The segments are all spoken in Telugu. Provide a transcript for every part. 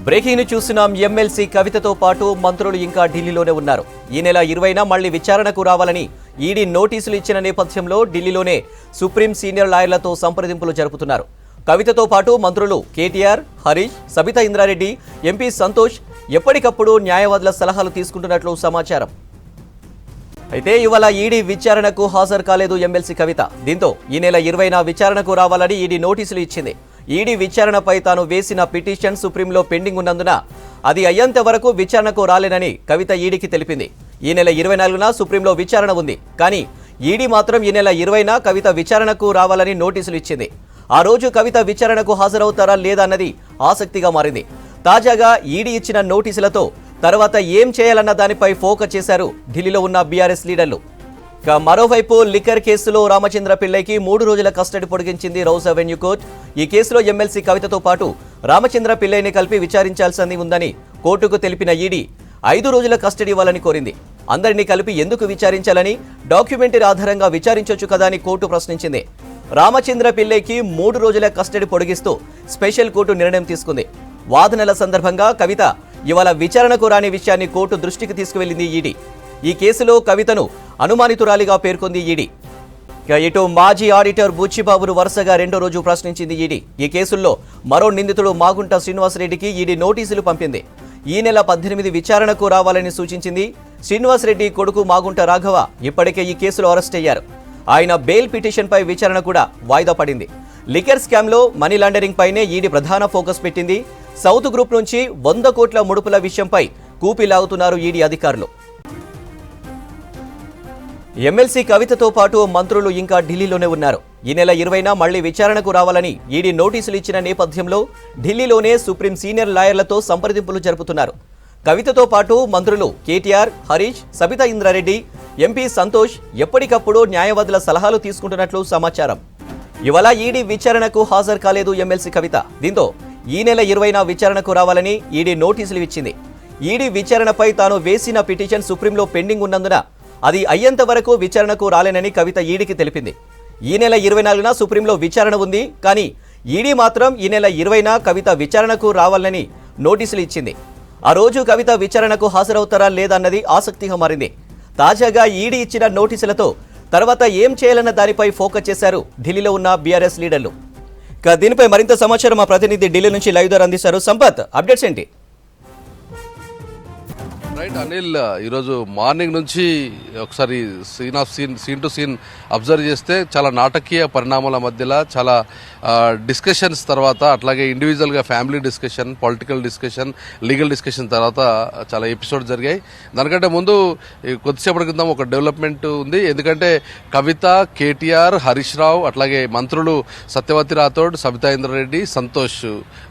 బ్రేకింగ్ ను చూస్తున్నాం. ఎమ్మెల్సీ కవితతో పాటు మంత్రులు ఇంకా ఢిల్లీలోనే ఉన్నారు. ఈ నెల 20న మళ్లీ విచారణకు రావాలని ఈడీ నోటీసులు ఇచ్చిన నేపథ్యంలో ఢిల్లీలోనే సుప్రీం సీనియర్ లాయర్లతో సంప్రదింపులు జరుపుతున్నారు. కవితతో పాటు మంత్రులు కేటీఆర్, హరీష్, సబితా ఇంద్రారెడ్డి, ఎంపీ సంతోష్ ఎప్పటికప్పుడు న్యాయవాదుల సలహాలు తీసుకుంటున్నట్లు సమాచారం. అయితే ఇవాళ ఈడీ విచారణకు హాజరు కాలేదు ఎమ్మెల్సీ కవిత. దీంతో ఈ నెల 20న విచారణకు రావాలని ఈడీ నోటీసులు ఇచ్చింది. ఈడీ విచారణపై తాను వేసిన పిటిషన్ సుప్రీంలో పెండింగ్ ఉన్నందున అది అయ్యేంత వరకు విచారణకు రాలేనని కవిత ఈడీకి తెలిపింది. ఈ నెల 24న సుప్రీంలో విచారణ ఉంది. కానీ ఈడీ మాత్రం ఈ నెల 20న కవిత విచారణకు రావాలని నోటీసులు ఇచ్చింది. ఆ రోజు కవిత విచారణకు హాజరవుతారా లేదా అన్నది ఆసక్తిగా మారింది. తాజాగా ఈడీ ఇచ్చిన నోటీసులతో తర్వాత ఏం చేయాలన్న దానిపై ఫోకస్ చేశారు ఢిల్లీలో ఉన్న బీఆర్ఎస్ లీడర్లు. మరోవైపు లిక్కర్ కేసులో రామచంద్ర పిల్లైకి 3 రోజుల కస్టడీ పొడిగించింది రౌస్ అవెన్యూ కోర్టు. ఈ కేసులో ఎమ్మెల్సీ కవితతో పాటు రామచంద్ర పిల్లైని కలిపి విచారించాల్సింది ఉందని కోర్టుకు తెలిపిన ఈడీ 5 రోజుల కస్టడీ ఇవ్వాలని కోరింది. అందరినీ కలిపి ఎందుకు విచారించాలని, డాక్యుమెంటరీ ఆధారంగా విచారించొచ్చు కదా అని కోర్టు ప్రశ్నించింది. రామచంద్ర పిల్లైకి 3 రోజుల కస్టడీ పొడిగిస్తూ స్పెషల్ కోర్టు నిర్ణయం తీసుకుంది. వాదనల సందర్భంగా కవిత ఇవాళ విచారణకు రాని విషయాన్ని కోర్టు దృష్టికి తీసుకువెళ్లింది ఈడీ. ఈ కేసులో కవితను అనుమానితురాలిగా పేర్కొంది ఈడీ. ఇటు మాజీ ఆడిటర్ బుచ్చిబాబును వరుసగా 2వ రోజు ప్రశ్నించింది ఈడీ. ఈ కేసుల్లో మరో నిందితుడు మాగుంట శ్రీనివాసరెడ్డికి ఈడీ నోటీసులు పంపింది. ఈ నెల 18 విచారణకు రావాలని సూచించింది. శ్రీనివాసరెడ్డి కొడుకు మాగుంట రాఘవ ఇప్పటికే ఈ కేసులో అరెస్ట్ అయ్యారు. ఆయన బెయిల్ పిటిషన్పై విచారణ కూడా వాయిదా పడింది. లిక్కర్ స్కామ్లో మనీ లాండరింగ్ పైనే ఈడీ ప్రధాన ఫోకస్ పెట్టింది. సౌత్ గ్రూప్ నుంచి 100 కోట్ల ముడుపుల విషయంపై కూపిలాగుతున్నారు ఈడీ అధికారులు. ఎమ్మెల్సీ కవితతో పాటు మంత్రులు ఇంకా ఢిల్లీలోనే ఉన్నారు. ఈ నెల 20న మళ్లీ విచారణకు రావాలని ఈడీ నోటీసులు ఇచ్చిన నేపథ్యంలో ఢిల్లీలోనే సుప్రీం సీనియర్ లాయర్లతో సంప్రదింపులు జరుపుతున్నారు. కవితతో పాటు మంత్రులు కేటీఆర్, హరీష్, సబితా ఇంద్రారెడ్డి, ఎంపీ సంతోష్ ఎప్పటికప్పుడు న్యాయవాదుల సలహాలు తీసుకుంటున్నట్లు సమాచారం. ఇవాళ ఈడీ విచారణకు హాజరు కాలేదు ఎమ్మెల్సీ కవిత. దీంతో ఈ నెల 20న విచారణకు రావాలని ఈడీ నోటీసులు ఇచ్చింది. ఈడీ విచారణపై తాను వేసిన పిటిషన్ సుప్రీంలో పెండింగ్ ఉన్నందున అది అయ్యేంత వరకు విచారణకు రాలేనని కవిత ఈడీకి తెలిపింది. ఈ నెల 24న సుప్రీంలో విచారణ ఉంది. కానీ ఈడీ మాత్రం ఈ నెల 20న కవిత విచారణకు రావాలని నోటీసులు ఇచ్చింది. ఆ రోజు కవిత విచారణకు హాజరవుతారా లేదన్నది ఆసక్తిగా మారింది. తాజాగా ఈడీ ఇచ్చిన నోటీసులతో తర్వాత ఏం చేయాలన్న దానిపై ఫోకస్ చేశారు ఢిల్లీలో ఉన్న బీఆర్ఎస్ లీడర్లు. దీనిపై మరింత సమాచారం మా ప్రతినిధి ఢిల్లీ నుంచి లైవ్ ద్వారా అందిస్తారు. సంపత్, అప్డేట్స్ ఏంటి? రైట్ అనిల్, ఈరోజు మార్నింగ్ నుంచి ఒకసారి సీన్ టు సీన్ అబ్జర్వ్ చేస్తే చాలా నాటకీయ పరిణామాల మధ్యలో చాలా డిస్కషన్స్ తర్వాత, అట్లాగే ఇండివిజువల్గా family discussion, political discussion, legal discussion తర్వాత చాలా ఎపిసోడ్ జరిగాయి. దానికంటే ముందు కొద్దిసేపటి క్రితం ఒక డెవలప్మెంట్ ఉంది. ఎందుకంటే కవిత, కేటీఆర్, హరీష్ రావు, అట్లాగే మంత్రులు సత్యవతి రాథోడ్, సబితా ఇంద్రారెడ్డి, సంతోష్,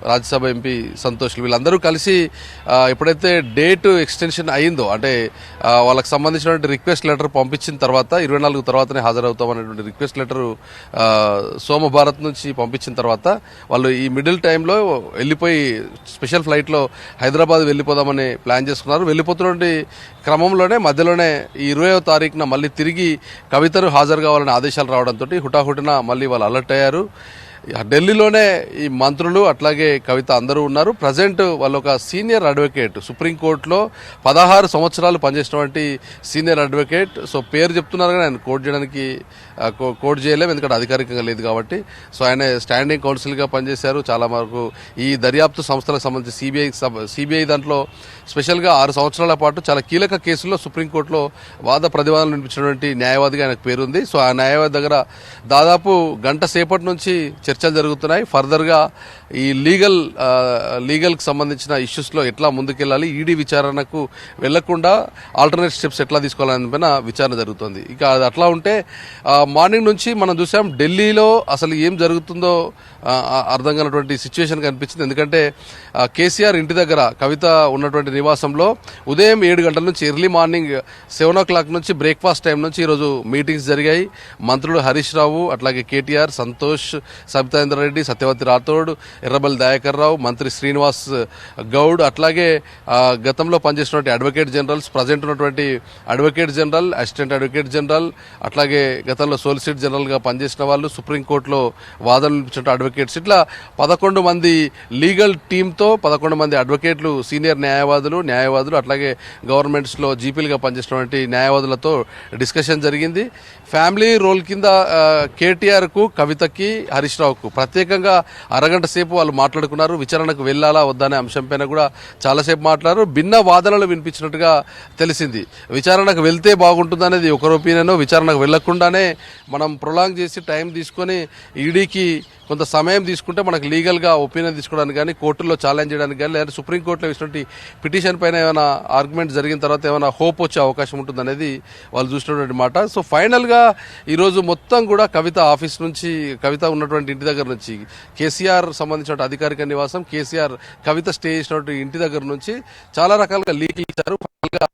రాజ్యసభ ఎంపీ సంతోష్, వీళ్ళందరూ కలిసి ఎప్పుడైతే డేట్ ఎక్స్టెన్షన్ అయిందో, అంటే వాళ్ళకి సంబంధించినటువంటి రిక్వెస్ట్ లెటర్ పంపించిన తర్వాత 24 తర్వాతనే హాజరవుతామనేటువంటి రిక్వెస్ట్ లెటర్ సోమభారత్ నుంచి పంపించిన తర్వాత వాళ్ళు ఈ మిడిల్ టైంలో వెళ్ళిపోయి స్పెషల్ ఫ్లైట్లో హైదరాబాద్ వెళ్ళిపోదామని ప్లాన్ చేసుకున్నారు. వెళ్ళిపోతున్నటువంటి క్రమంలోనే మధ్యలోనే ఈ 20వ తారీఖున మళ్ళీ తిరిగి కవితను హాజరు కావాలని ఆదేశాలు రావడంతో హుటాహుటిన మళ్ళీ వాళ్ళు అలర్ట్ అయ్యారు. ఢిల్లీలోనే ఈ మంత్రులు అట్లాగే కవిత అందరూ ఉన్నారు. ప్రజెంట్ వాళ్ళు ఒక సీనియర్ అడ్వకేట్, సుప్రీంకోర్టులో 16 సంవత్సరాలు పనిచేసినటువంటి సీనియర్ అడ్వకేట్. సో పేరు చెప్తున్నారు కానీ ఆయన కోర్టు చేయలేము, ఎందుకంటే అధికారికంగా లేదు కాబట్టి. సో ఆయన స్టాండింగ్ కౌన్సిల్గా పనిచేశారు. చాలా వరకు ఈ దర్యాప్తు సంస్థలకు సంబంధించి సిబిఐ దాంట్లో స్పెషల్గా 6 సంవత్సరాల పాటు చాలా కీలక కేసుల్లో సుప్రీంకోర్టులో వాద ప్రతివాదనలు వినిపించినటువంటి న్యాయవాదిగా ఆయనకు పేరుంది. సో ఆ న్యాయవాది దగ్గర దాదాపు గంట సేపటి నుంచి చర్చలు జరుగుతున్నాయి. ఫర్దర్గా ఈ లీగల్కి సంబంధించిన ఇష్యూస్లో ఎట్లా ముందుకెళ్ళాలి, ఈడీ విచారణకు వెళ్లకుండా ఆల్టర్నేట్ స్టెప్స్ ఎట్లా తీసుకోవాలని పైన విచారణ జరుగుతుంది. ఇక అది అట్లా ఉంటే మార్నింగ్ నుంచి మనం చూసాం ఢిల్లీలో అసలు ఏం జరుగుతుందో అర్థం కానటువంటి సిచ్యువేషన్ కనిపించింది. ఎందుకంటే కేసీఆర్ ఇంటి దగ్గర కవిత ఉన్నటువంటి నివాసంలో ఉదయం 7 గంటల నుంచి ఎర్లీ మార్నింగ్ 7 o'clock నుంచి బ్రేక్ఫాస్ట్ టైం నుంచి ఈరోజు మీటింగ్స్ జరిగాయి. మంత్రులు హరీష్ రావు, అట్లాగే కేటీఆర్, సంతోష్, సబితాయింద్ర రెడ్డి, సత్యవతి రాథోడ్, ఎర్రబెల్లి దయాకర్ రావు, మంత్రి శ్రీనివాస్ గౌడ్, అట్లాగే గతంలో పనిచేసినటువంటి అడ్వకేట్ జనరల్స్, ప్రజెంట్ ఉన్నటువంటి advocate general, assistant advocate general, అట్లాగే గతంలో సోలిసిటర్ జనరల్గా పనిచేసిన వాళ్ళు, సుప్రీంకోర్టులో వాదనలు ఇచ్చిన అడ్వకేట్స్, ఇట్లా 11 మంది లీగల్ టీంతో 11 మంది అడ్వకేట్లు, సీనియర్ న్యాయవాదులు అట్లాగే గవర్నమెంట్స్లో జీపీలుగా పనిచేసినటువంటి న్యాయవాదులతో డిస్కషన్ జరిగింది. ఫ్యామిలీ రోల్ కింద కేటీఆర్కు, కవితకి, హరీష్ రావుకు ప్రత్యేకంగా అరగంట సేపు వాళ్ళు మాట్లాడుకున్నారు. విచారణకు వెళ్లాలా వద్దనే అంశంపైన కూడా చాలాసేపు మాట్లాడారు. భిన్న వాదనలు వినిపించినట్టుగా తెలిసింది. విచారణకు వెళ్తే బాగుంటుందనేది ఒకరి ఒపీనియన్, విచారణకు వెళ్లకుండానే మనం ప్రొలాంగ్ చేసి టైం తీసుకొని ఈడీకి కొంత సమయం తీసుకుంటే మనకు లీగల్గా ఒపీనియన్ తీసుకోవడానికి కానీ, కోర్టుల్లో ఛాలెంజ్ చేయడానికి కానీ, లేదా సుప్రీంకోర్టులో ఇచ్చినటువంటి పిటిషన్ పైన ఏమైనా ఆర్గ్యుమెంట్ జరిగిన తర్వాత ఏమైనా హోప్ వచ్చే అవకాశం ఉంటుందనేది వాళ్ళు చూసినటువంటి మాట. సో ఫైనల్గా ఈరోజు మొత్తం కూడా కవిత ఆఫీస్ నుంచి, కవిత ఉన్నటువంటి ఇంటి దగ్గర నుంచి, కేసీఆర్ సంబంధించిన అధికారిక నివాసం, కేసీఆర్ కవిత స్టే చేసినటువంటి ఇంటి దగ్గర నుంచి చాలా రకాలుగా లీకులు ఇచ్చారు. ఫైనల్గా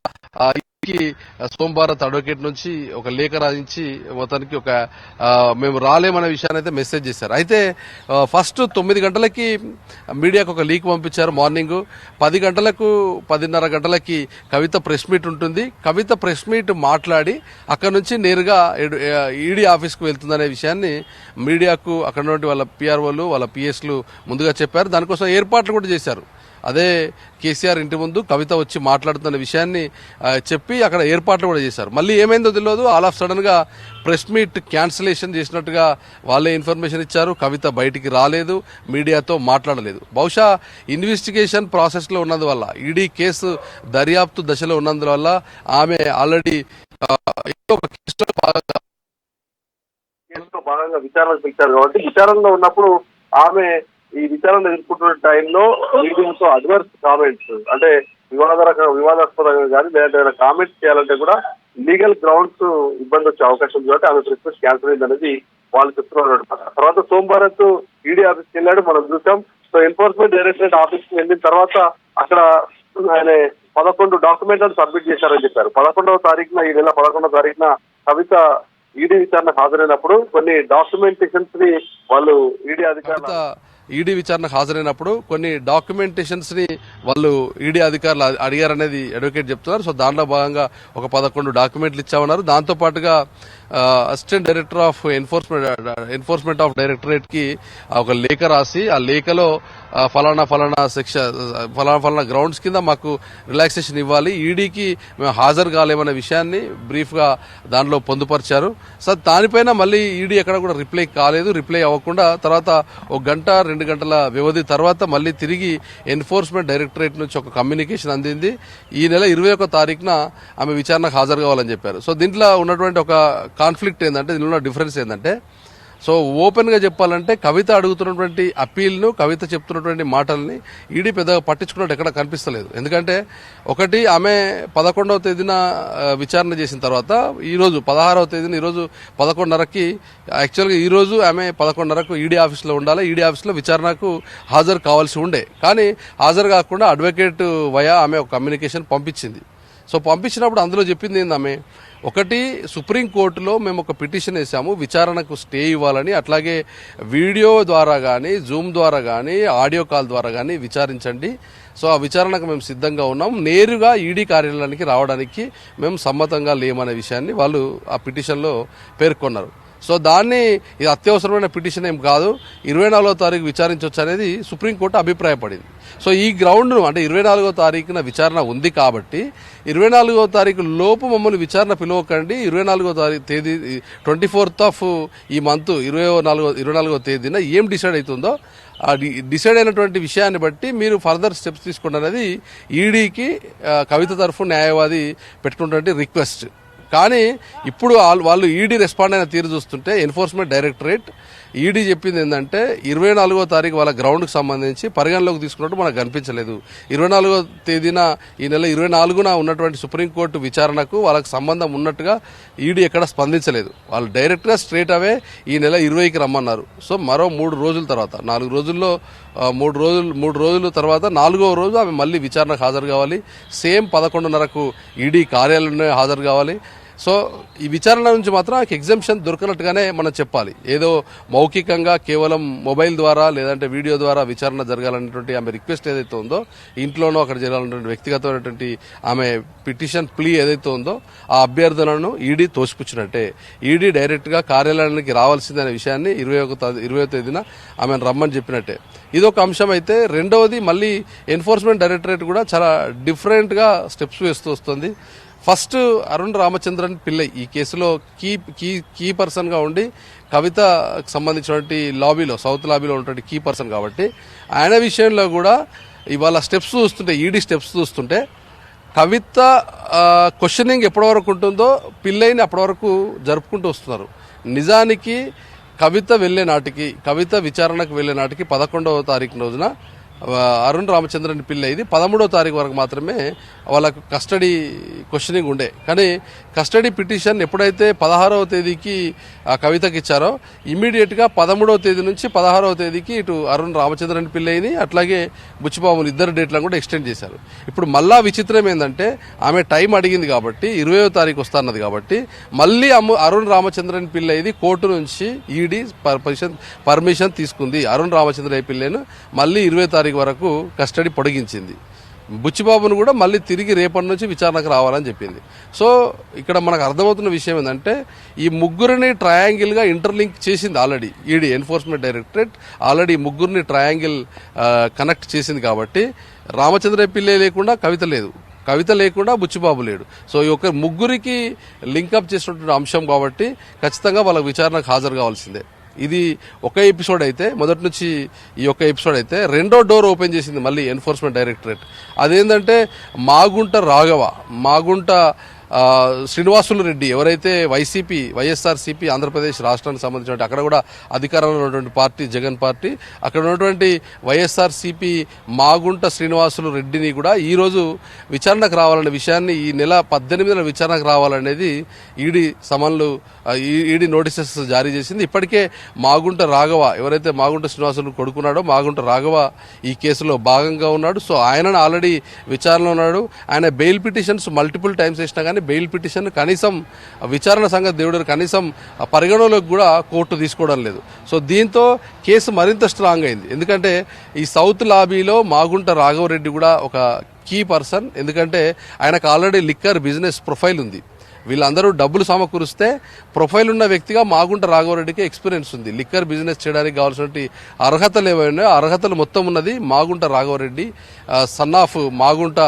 సోమవారం అడ్వకేట్ నుంచి ఒక లేఖ రాయించి మొత్తానికి మేము రాలేమనే విషయాన్ని అయితే మెసేజ్ చేశారు. అయితే ఫస్ట్ 9 గంటలకి మీడియాకు ఒక లీక్ పంపించారు. మార్నింగ్ 10:30 గంటలకి కవిత ప్రెస్ మీట్ ఉంటుంది. కవిత ప్రెస్ మీట్ మాట్లాడి అక్కడ నుంచి నేరుగా ఈడీ ఆఫీస్కు వెళ్తుందనే విషయాన్ని మీడియాకు అక్కడ నుండి వాళ్ళ పిఆర్ఓలు, వాళ్ళ పిఎస్లు ముందుగా చెప్పారు. దానికోసం ఏర్పాట్లు కూడా చేశారు. అదే కేసీఆర్ ఇంటి ముందు కవిత వచ్చి మాట్లాడుతున్న విషయాన్ని చెప్పి అక్కడ ఏర్పాట్లు కూడా చేశారు. మళ్ళీ ఏమైందో తెలియదు, ఆల్ ఆఫ్ సడన్ గా ప్రెస్ మీట్ క్యాన్సిలేషన్ చేసినట్టుగా వాళ్ళే ఇన్ఫర్మేషన్ ఇచ్చారు. కవిత బయటికి రాలేదు, మీడియాతో మాట్లాడలేదు. బహుశా ఇన్వెస్టిగేషన్ ప్రాసెస్ లో ఉన్నందువల్ల, ఈడీ కేసు దర్యాప్తు దశలో ఉన్నందువల్ల ఆమె ఆల్రెడీ కేసులో భాగంగా విచారణకు పిలిచారు కాబట్టి, విచారణలో ఉన్నప్పుడు ఆమె ఈ విచారణ ఎదుర్కొంటున్న టైంలో మీడియాతో అడ్వర్స్ కామెంట్స్, అంటే వివాదాస్పదంగా కానీ లేదంటే కామెంట్స్ చేయాలంటే కూడా లీగల్ గ్రౌండ్స్ ఇబ్బంది వచ్చే అవకాశం ఉంది కాబట్టి ఆమె ప్రెస్ క్యాన్సిల్ అయింది అనేది వాళ్ళు చెప్తున్నారు. తర్వాత సోమవారం ఈడీ ఆఫీస్కి వెళ్ళాడు, మనం చూసాం. సో ఎన్ఫోర్స్మెంట్ డైరెక్టరేట్ ఆఫీస్కి వెళ్ళిన తర్వాత అక్కడ ఆయన 11 డాక్యుమెంట్లను సబ్మిట్ చేశారని చెప్పారు. 11వ తారీఖున, ఈ నెల 11వ తారీఖున కవిత ఈడీ విచారణకు హాజరైనప్పుడు కొన్ని డాక్యుమెంటేషన్స్ ని వాళ్ళు ఈడీ విచారణకు హాజరైనప్పుడు కొన్ని డాక్యుమెంటేషన్స్ ని వాళ్ళు ఈడీ అధికారులు అడిగారనేది అడ్వకేట్ చెప్తున్నారు. సో దాంట్లో భాగంగా ఒక 11 డాక్యుమెంట్లు ఇచ్చామన్నారు. దాంతో పాటుగా assistant director of enforcement of directorate కి ఒక లేఖ రాసి, ఆ లేఖలో ఫలానా సెక్షన్ ఫలానా గ్రౌండ్స్ కింద మాకు రిలాక్సేషన్ ఇవ్వాలి, ఈడీకి మేము హాజరు కాలేమనే విషయాన్ని బ్రీఫ్ గా దానిలో పొందుపరిచారు. సో దానిపైన మళ్ళీ ఈడీ ఎక్కడ కూడా రిప్లై కాలేదు. రిప్లై అవ్వకుండా తర్వాత 1-2 గంటల వ్యవధి తర్వాత మళ్ళీ తిరిగి ఎన్ఫోర్స్మెంట్ డైరెక్టరేట్ నుంచి ఒక కమ్యూనికేషన్ అందింది. ఈ నెల 21వ తారీఖున ఆమె విచారణకు హాజరు కావాలని చెప్పారు. సో దీంట్లో ఉన్నటువంటి ఒక కాన్ఫ్లిక్ట్ ఏంటంటే, దీనిలో ఉన్న డిఫరెన్స్ ఏంటంటే, సో ఓపెన్ గా చెప్పాలంటే కవిత అడుగుతున్నటువంటి అప్పీల్ను, కవిత చెప్తున్నటువంటి మాటల్ని ఈడీ పెద్దగా పట్టించుకున్నట్టు ఎక్కడ కనిపిస్తలేదు. ఎందుకంటే ఒకటి, ఆమె 11వ తేదీన విచారణ చేసిన తర్వాత ఈ రోజు 16వ తేదీన, ఈ రోజు 11:30కి, యాక్చువల్గా ఈ రోజు ఆమె 11:30కు ఈడీ ఆఫీస్లో ఉండాలి. ఈడీ ఆఫీస్లో విచారణకు హాజరు కావాల్సి ఉండే, కానీ హాజరు కాకుండా అడ్వకేట్ వయా ఆమె ఒక కమ్యూనికేషన్ పంపించింది. సో పంపించినప్పుడు అందులో చెప్పింది ఏంది, ఆమె ఒకటి, సుప్రీంకోర్టులో మేము ఒక పిటిషన్ వేసాము విచారణకు స్టే ఇవ్వాలని, అట్లాగే వీడియో ద్వారా కానీ, జూమ్ ద్వారా కానీ, ఆడియో కాల్ ద్వారా కానీ విచారించండి. సో ఆ విచారణకు మేము సిద్ధంగా ఉన్నాం, నేరుగా ఈడీ కార్యాలయానికి రావడానికి మేము సమ్మతంగా లేమనే విషయాన్ని వాళ్ళు ఆ పిటిషన్లో పేర్కొన్నారు. సో దాన్ని ఇది అత్యవసరమైన పిటిషన్ ఏం కాదు, 24వ తారీఖు విచారించవచ్చు అనేది సుప్రీంకోర్టు అభిప్రాయపడింది. సో ఈ గ్రౌండ్ను, అంటే 24వ తారీఖున విచారణ ఉంది కాబట్టి 24వ తారీఖు లోపు మమ్మల్ని విచారణ పిలవకండి, 24వ తేదీ 24th ఆఫ్ ఈ మంత్ 24వ తేదీన ఏం డిసైడ్ అవుతుందో ఆ డిసైడ్ అయినటువంటి విషయాన్ని బట్టి మీరు ఫర్దర్ స్టెప్స్ తీసుకోండి అనేది ఈడీకి కవిత తరఫు న్యాయవాది పెట్టుకున్నటువంటి రిక్వెస్ట్. కానీ ఇప్పుడు వాళ్ళు ఈడీ రెస్పాండ్ అయిన తీరు చూస్తుంటే, ఎన్ఫోర్స్మెంట్ డైరెక్టరేట్ ఈడీ చెప్పింది ఏంటంటే 24వ తారీఖు వాళ్ళ గ్రౌండ్కి సంబంధించి పరిగణలోకి తీసుకున్నట్టు మనకు కనిపించలేదు. 24వ తేదీన ఈ నెల 24న ఉన్నటువంటి సుప్రీంకోర్టు విచారణకు వాళ్ళకి సంబంధం ఉన్నట్టుగా ఈడీ ఎక్కడ స్పందించలేదు. వాళ్ళు డైరెక్ట్గా స్ట్రేట్ అవే ఈ నెల 20కి రమ్మన్నారు. సో మరో 3 రోజుల తర్వాత, 4 రోజుల్లో 3 రోజుల తర్వాత 4వ రోజు ఆమె మళ్ళీ విచారణకు హాజరు కావాలి. సేమ్ 11:30కు ఈడీ కార్యాలయంలో హాజరు కావాలి. సో ఈ విచారణ నుంచి మాత్రం ఎగ్జంప్షన్ దొరకనట్టుగానే మనం చెప్పాలి. ఏదో మౌఖికంగా కేవలం మొబైల్ ద్వారా లేదంటే వీడియో ద్వారా విచారణ జరగాలనేటువంటి ఆమె రిక్వెస్ట్ ఏదైతే ఉందో, ఇంట్లోనో అక్కడ జరగాలన్నటువంటి వ్యక్తిగతమైనటువంటి ఆమె పిటిషన్ ప్లీ ఏదైతే ఉందో ఆ అభ్యర్థనను ఈడీ తోసిపుచ్చినట్టే. ఈడీ డైరెక్ట్ గా కార్యాలయానికి రావాల్సిందనే విషయాన్ని 20వ తేదీన ఆమెను రమ్మని చెప్పినట్టే. ఇదొక అంశం అయితే, రెండవది మళ్ళీ ఎన్ఫోర్స్మెంట్ డైరెక్టరేట్ కూడా చాలా డిఫరెంట్ గా స్టెప్స్ వేస్తూ వస్తుంది. ఫస్ట్ అరుణ్ రామచంద్రన్ పిల్లై ఈ కేసులో కీ పర్సన్ గా ఉండి కవితకు సంబంధించినటువంటి లాబీలో, సౌత్ లాబీలో ఉన్నటువంటి కీ పర్సన్ కాబట్టి ఆయన విషయంలో కూడా ఇవాళ స్టెప్స్ చూస్తుంటే, ఈడీ స్టెప్స్ చూస్తుంటే కవిత క్వశ్చనింగ్ ఎప్పటి వరకు ఉంటుందో పిల్లైని అప్పటి వరకు జరుపుకుంటూ వస్తున్నారు. నిజానికి కవిత వెళ్లే నాటికి, కవిత విచారణకు వెళ్లే నాటికి 11వ తారీఖు రోజున అరుణ్ రామచంద్రన్ పిల్ల ఇది 13వ తారీఖు వరకు మాత్రమే వాళ్ళకు కస్టడీ క్వశ్చనింగ్ ఉండే. కానీ కస్టడీ పిటిషన్ ఎప్పుడైతే 16వ తేదీకి కవితకి ఇచ్చారో ఇమీడియట్ గా 13వ తేదీ నుంచి 16వ తేదీకి ఇటు అరుణ్ రామచంద్రన్ పిల్లయిని అట్లాగే బుచ్చిబాబుని ఇద్దరు డేట్లను కూడా ఎక్స్టెండ్ చేశారు. ఇప్పుడు మళ్ళా విచిత్రం ఏంటంటే ఆమె టైం అడిగింది కాబట్టి 20వ తారీఖు వస్తున్నది కాబట్టి మళ్ళీ అరుణ్ రామచంద్రన్ పిల్లయిది కోర్టు నుంచి ఈడీ పర్మిషన్ తీసుకుంది. అరుణ్ రామచంద్రన్ పిల్లను మళ్ళీ 20వ తారీఖు వరకు కస్టడీ పొడిగించింది. బుచ్చిబాబును కూడా మళ్ళీ తిరిగి రేపటి నుంచి విచారణకు రావాలని చెప్పింది. సో ఇక్కడ మనకు అర్థమవుతున్న విషయం ఏంటంటే ఈ ముగ్గురిని ట్రయాంగిల్ గా ఇంటర్లింక్ చేసింది already ED, enforcement directorate already ముగ్గురిని ట్రయాంగిల్ కనెక్ట్ చేసింది. కాబట్టి రామచంద్ర పిల్లే లేకుండా కవిత లేదు, కవిత లేకుండా బుచ్చిబాబు లేడు. సో ఈ ఒక ముగ్గురికి లింకప్ చేసినటువంటి అంశం కాబట్టి ఖచ్చితంగా వాళ్ళ విచారణకు హాజరు కావాల్సిందే. ఇది ఒక ఎపిసోడ్ అయితే, మొదటి నుంచి ఈ ఒక ఎపిసోడ్ అయితే రెండో డోర్ ఓపెన్ చేసింది మళ్ళీ ఎన్ఫోర్స్మెంట్ డైరెక్టరేట్. అదేంటంటే మాగుంట రాఘవ, మాగుంట శ్రీనివాసులు రెడ్డి ఎవరైతే వైఎస్ఆర్సీపీ ఆంధ్రప్రదేశ్ రాష్ట్రానికి సంబంధించిన అక్కడ కూడా అధికారంలో ఉన్నటువంటి పార్టీ జగన్ పార్టీ, అక్కడ ఉన్నటువంటి వైఎస్ఆర్సీపీ మాగుంట శ్రీనివాసులు రెడ్డిని కూడా ఈ రోజు విచారణకు రావాలనే విషయాన్ని, ఈ నెల 18న విచారణకు రావాలనేది ఈడీ సమన్లు, ఈడీ నోటీసెస్ జారీ చేసింది. ఇప్పటికే మాగుంట రాఘవ ఎవరైతే మాగుంట శ్రీనివాసులు కొడుకున్నాడో మాగుంట రాఘవ ఈ కేసులో భాగంగా ఉన్నాడు. సో ఆయనను ఆల్రెడీ విచారణలో ఉన్నాడు. ఆయన బెయిల్ పిటిషన్స్ మల్టిపుల్ టైమ్స్ వేసినా కానీ బెయిల్ పిటిషన్ కనీసం విచారణ సంగతి దేవుడు కనీసం పరిగణలోకి కూడా కోర్టు తీసుకోవడం లేదు. సో దీంతో కేసు మరింత స్ట్రాంగ్ అయింది. ఎందుకంటే ఈ సౌత్ లాబీలో మాగుంట రాఘవరెడ్డి కూడా ఒక కీ పర్సన్. ఎందుకంటే ఆయనకు ఆల్రెడీ లిక్కర్ బిజినెస్ ప్రొఫైల్ ఉంది. వీళ్ళందరూ డబ్బులు సమకూరిస్తే ప్రొఫైల్ ఉన్న వ్యక్తిగా మాగుంట రాఘవరెడ్డికి ఎక్స్పీరియన్స్ ఉంది. లిక్కర్ బిజినెస్ చేయడానికి కావాల్సిన అర్హతలు ఏమైనా అర్హతలు మొత్తం ఉన్నది Magunta Raghava Reddy, son of Magunta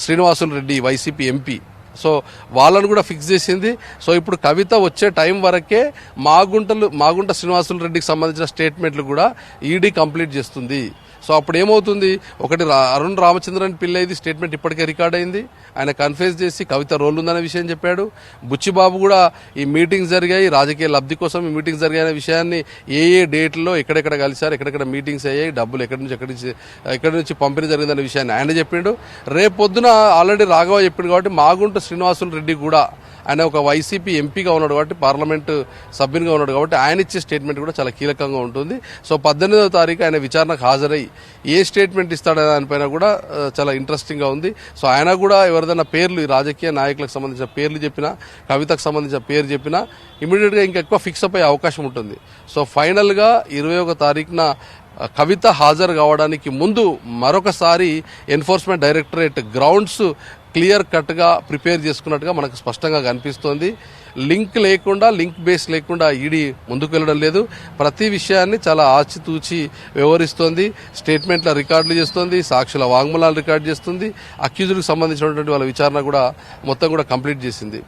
Srinivasulu Reddy YCP MP. So వాళ్ళను కూడా ఫిక్స్ చేసింది. సో ఇప్పుడు కవిత వచ్చే టైం వరకే మాగుంట శ్రీనివాసులు రెడ్డికి సంబంధించిన స్టేట్మెంట్లు కూడా ఈడీ కంప్లీట్ చేస్తుంది. సో అప్పుడు ఏమవుతుంది, ఒకటి అరుణ్ రామచంద్రన్ పిల్లైది స్టేట్మెంట్ ఇప్పటికే రికార్డ్ అయింది. ఆయన కన్ఫ్యూజ్ చేసి కవిత రోల్ ఉందనే విషయం చెప్పాడు. బుచ్చిబాబు కూడా ఈ మీటింగ్స్ జరిగాయి, రాజకీయ లబ్ధి కోసం ఈ మీటింగ్స్ జరిగాయనే విషయాన్ని, ఏ డేట్లో ఎక్కడెక్కడ కలిశారు, ఎక్కడెక్కడ మీటింగ్స్ అయ్యాయి, డబ్బులు ఎక్కడి నుంచి పంపిణీ జరిగిందనే విషయాన్ని ఆయన చెప్పిండు. రేపు పొద్దున ఆల్రెడీ రాఘవ చెప్పిండు కాబట్టి మాగుంట శ్రీనివాసులు రెడ్డి కూడా, ఆయన ఒక వైసీపీ ఎంపీగా ఉన్నాడు కాబట్టి, పార్లమెంటు సభ్యునిగా ఉన్నాడు కాబట్టి ఆయన ఇచ్చే స్టేట్మెంట్ కూడా చాలా కీలకంగా ఉంటుంది. సో 18వ తారీఖు ఆయన విచారణకు హాజరై ఏ స్టేట్మెంట్ ఇస్తాడనే దానిపైన కూడా చాలా ఇంట్రెస్టింగ్ గా ఉంది. సో ఆయన కూడా ఎవరిదైనా పేర్లు, రాజకీయ నాయకులకు సంబంధించిన పేర్లు చెప్పినా, కవితకు సంబంధించిన పేరు చెప్పినా ఇమీడియట్ గా ఇంకా ఎక్కువ ఫిక్స్ అయ్యే అవకాశం ఉంటుంది. సో ఫైనల్ గా 21వ తారీఖున కవిత హాజరు కావడానికి ముందు మరొకసారి enforcement directorate grounds clear cut గా ప్రిపేర్ చేసుకున్నట్టుగా మనకు స్పష్టంగా కనిపిస్తోంది. లింక్ బేస్ లేకుండా ఈడీ ముందుకు వెళ్లడం లేదు. ప్రతి విషయాన్ని చాలా ఆచితూచి వ్యవహరిస్తోంది. స్టేట్మెంట్ల రికార్డులు చేస్తోంది, సాక్షుల వాంగ్మూలాలు రికార్డు చేస్తుంది. అక్యూజులకు సంబంధించినటువంటి వాళ్ళ విచారణ కూడా మొత్తం కూడా కంప్లీట్ చేసింది.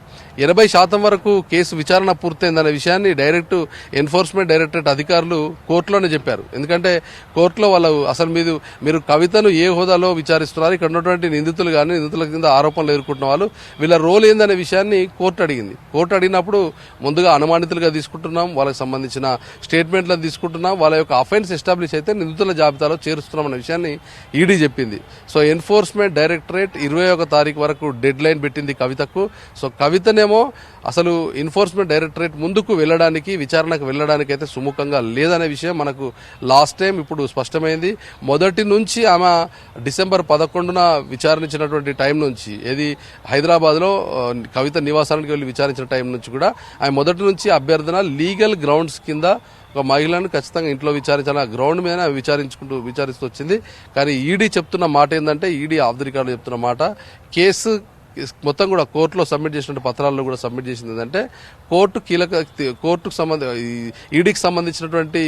80% వరకు కేసు విచారణ పూర్తయిందనే విషయాన్ని డైరెక్ట్ ఎన్ఫోర్స్మెంట్ డైరెక్టరేట్ అధికారులు కోర్టులోనే చెప్పారు. ఎందుకంటే కోర్టులో వాళ్ళు అసలు మీరు కవితను ఏ హోదాలో విచారిస్తున్నారు, ఇక్కడ ఉన్నటువంటి నిందితులు కానీ నిందితుల కింద ఆరోపణలు ఎదుర్కొంటున్న వాళ్ళు వీళ్ళ రోల్ ఏందనే విషయాన్ని కోర్టు అడిగింది. కోర్టు అడిగినప్పుడు ముందుగా అనుమానితులుగా తీసుకుంటున్నాం, వాళ్ళకి సంబంధించిన స్టేట్మెంట్లను తీసుకుంటున్నాం, వాళ్ళ యొక్క అఫెన్స్ ఎస్టాబ్లిష్ అయితే నిందితుల జాబితాలో చేరుస్తున్నాం అనే విషయాన్ని ఈడీ చెప్పింది. సో ఎన్ఫోర్స్మెంట్ డైరెక్టరేట్ 21వ తారీఖు వరకు డెడ్ లైన్ పెట్టింది కవితకు. సో కవితనేమో అసలు ఎన్ఫోర్స్మెంట్ డైరెక్టరేట్ ముందుకు వెళ్లడానికి, విచారణకు వెళ్లడానికి అయితే సుముఖంగా లేదనే విషయం మనకు లాస్ట్ టైం ఇప్పుడు స్పష్టమైంది. మొదటి నుంచి ఆమె డిసెంబర్ 11న విచారించినటువంటి టైం నుంచి, ఏది హైదరాబాద్ లో కవిత నివాసానికి వెళ్లి విచారించిన టైం టైం నుంచి కూడా ఆమె మొదటి నుంచి అభ్యర్థన లీగల్ గ్రౌండ్స్ కింద ఒక మహిళను ఖచ్చితంగా ఇంట్లో విచారించాలని గ్రౌండ్ మీద విచారిస్తూ వచ్చింది. కానీ ఈడీ చెప్తున్న మాట ఏంటంటే, ఈడీ ఆఫ్ ది రికార్డు చెప్తున్న మాట, కేసు మొత్తం కూడా కోర్టులో సబ్మిట్ చేసిన పత్రాల్లో కూడా సబ్మిట్ చేసింది ఏంటంటే, కోర్టుకు ఈడీకి సంబంధించినటువంటి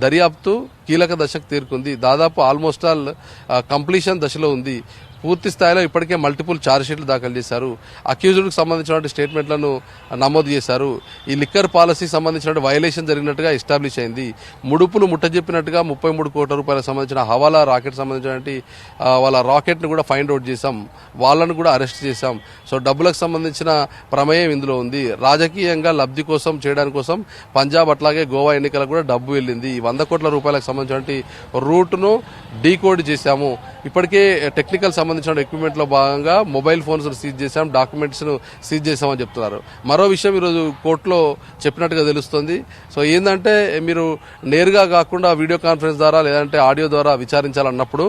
దర్యాప్తు కీలక దశకు చేరుకుంది. దాదాపు ఆల్మోస్ట్ ఆల్ కంప్లీషన్ దశలో ఉంది. పూర్తి స్థాయిలో ఇప్పటికే మల్టిపుల్ ఛార్జ్ షీట్లు దాఖలు చేశారు. అక్యూజ్డ్కి సంబంధించిన స్టేట్మెంట్లను నమోదు చేశారు. ఈ లిక్కర్ పాలసీ సంబంధించిన వైలేషన్ జరిగినట్టుగా ఎస్టాబ్లిష్ అయింది. ముడుపులు ముట్టజెప్పినట్టుగా 33 కోట్ల రూపాయలకు సంబంధించిన హవాలా రాకెట్ సంబంధించిన వాళ్ళ రాకెట్ను కూడా ఫైండ్ అవుట్ చేశాం. వాళ్ళను కూడా అరెస్ట్ చేశాం. సో డబ్బులకు సంబంధించిన ప్రమేయం ఇందులో ఉంది. రాజకీయంగా లబ్ధి కోసం చేయడానికి కోసం పంజాబ్ అట్లాగే గోవా ఎన్నికలకు కూడా డబ్బు వెళ్ళింది. 100 కోట్ల రూపాయలకు సంబంధించిన రూట్ను డీకోడ్ చేశాము. ఇప్పటికే టెక్నికల్ సంబంధించిన ఎక్విప్మెంట్ లో భాగంగా మొబైల్ ఫోన్స్ సీజ్ చేశాం, డాక్యుమెంట్స్ ను సీజ్ చేశామని చెప్తున్నారు. మరో విషయం ఈరోజు కోర్టులో చెప్పినట్టుగా తెలుస్తుంది. సో ఏంటంటే, మీరు నేరుగా కాకుండా వీడియో కాన్ఫరెన్స్ ద్వారా లేదంటే ఆడియో ద్వారా విచారించాలన్నప్పుడు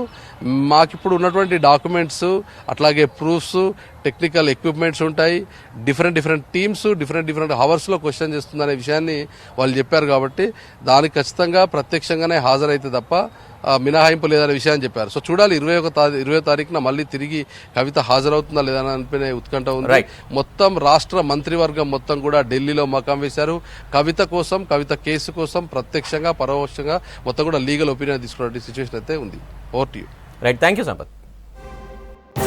మాకిప్పుడు ఉన్నటువంటి డాక్యుమెంట్స్ అట్లాగే ప్రూఫ్స్, టెక్నికల్ ఎక్విప్మెంట్స్ ఉంటాయి. డిఫరెంట్ టీమ్స్ డిఫరెంట్ హవర్స్ లో క్వశ్చన్ చేస్తుందనే విషయాన్ని వాళ్ళు చెప్పారు. కాబట్టి దానికి ఖచ్చితంగా ప్రత్యక్షంగానే హాజరైతే తప్ప మినహాయింపు లేదనే విషయాన్ని చెప్పారు. సో చూడాలి 20వ తారీఖున మళ్ళీ తిరిగి కవిత హాజరవుతుందా లేదా అనిపే ఉత్కంఠ ఉంది. మొత్తం రాష్ట్ర మంత్రివర్గం మొత్తం కూడా ఢిల్లీలో మకాం వేశారు. కవిత కోసం, కవిత కేసు కోసం ప్రత్యక్షంగా పరోక్షంగా మొత్తం కూడా లీగల్ ఒపీనియన్ తీసుకునే సిచ్యువేషన్ అయితే ఉంది. Over to you. Right, thank you Sampath.